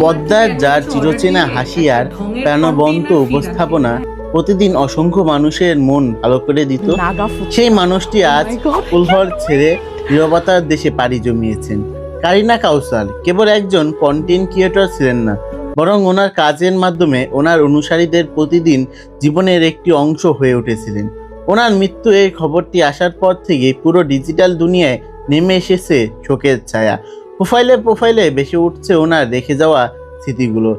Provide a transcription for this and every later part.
পদ্মার যার চিরচেনা হাসি আর প্রাণবন্ত উপস্থাপনা প্রতিদিন অসংখ্য মানুষের মন ভালো করে দিত, সেই মানুষটি আজ ফুলঘর ছেড়ে নীরবতার দেশে পাড়ি জমিয়েছেন। কারিনা কাউসার কেবল একজন কন্টেন্ট ক্রিয়েটর ছিলেন না, বরং ওনার কাজের মাধ্যমে ওনার অনুসারীদের প্রতিদিন জীবনের একটি অংশ হয়ে উঠেছিলেন। ওনার মৃত্যু এই খবরটি আসার পর থেকে পুরো ডিজিটাল দুনিয়ায় নেমে এসেছে শোকের ছায়া। প্রোফাইলে বেশি উঠছে ওনার রেখে যাওয়া স্মৃতিগুলো।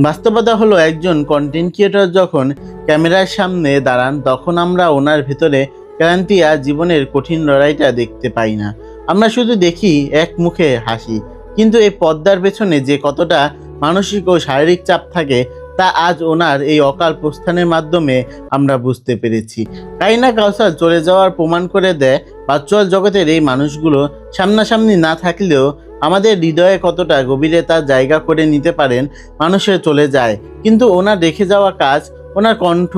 বাস্তবতা হলো, একজন কন্টেন্ট ক্রিয়েটর যখন ক্যামেরার সামনে দাঁড়ান তখন আমরা ওনার ভেতরে ক্লান্তি আর জীবনের কঠিন লড়াইটা দেখতে পাই না। আমরা শুধু দেখি এক মুখে হাসি, কিন্তু এই পর্দার পেছনে যে কতটা মানসিক ও শারীরিক চাপ থাকে তা আজ ওনার এই অকাল প্রস্থানের মাধ্যমে আমরা বুঝতে পেরেছি। কারিনা কাউসার চলে যাওয়ার প্রমাণ করে দেয় ভার্চুয়াল জগতের এই মানুষগুলো সামনাসামনি না থাকলেও আমাদের হৃদয়ে কতটা গভীরে তার জায়গা করে নিতে পারেন। মানুষের চলে যায়, কিন্তু ওনার রেখে যাওয়া কাজ, ওনার কণ্ঠ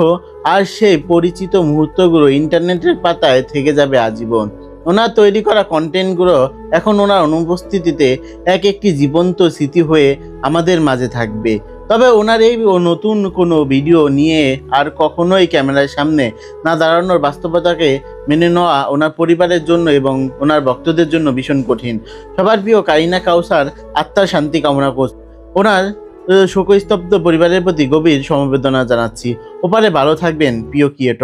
আর সেই পরিচিত মুহূর্তগুলো ইন্টারনেটের পাতায় থেকে যাবে আজীবন। ওনার তৈরি করা কন্টেন্টগুলো এখন ওনার অনুপস্থিতিতে একটি জীবন্ত স্মৃতি হয়ে আমাদের মাঝে থাকবে। তবে ওনার এই নতুন কোনো ভিডিও নিয়ে আর কখনোই ক্যামেরার সামনে না দাঁড়ানোর বাস্তবতাকে মেনে নেওয়া ওনার পরিবারের জন্য এবং ওনার ভক্তদের জন্য ভীষণ কঠিন। সবার প্রিয় কারিনা কাউসার আত্মার শান্তি কামনা করছি। ওনার শোকস্তব্ধ পরিবারের প্রতি গভীর সমবেদনা জানাচ্ছি। ওপারে ভালো থাকবেন প্রিয় ক্রিয়েটর।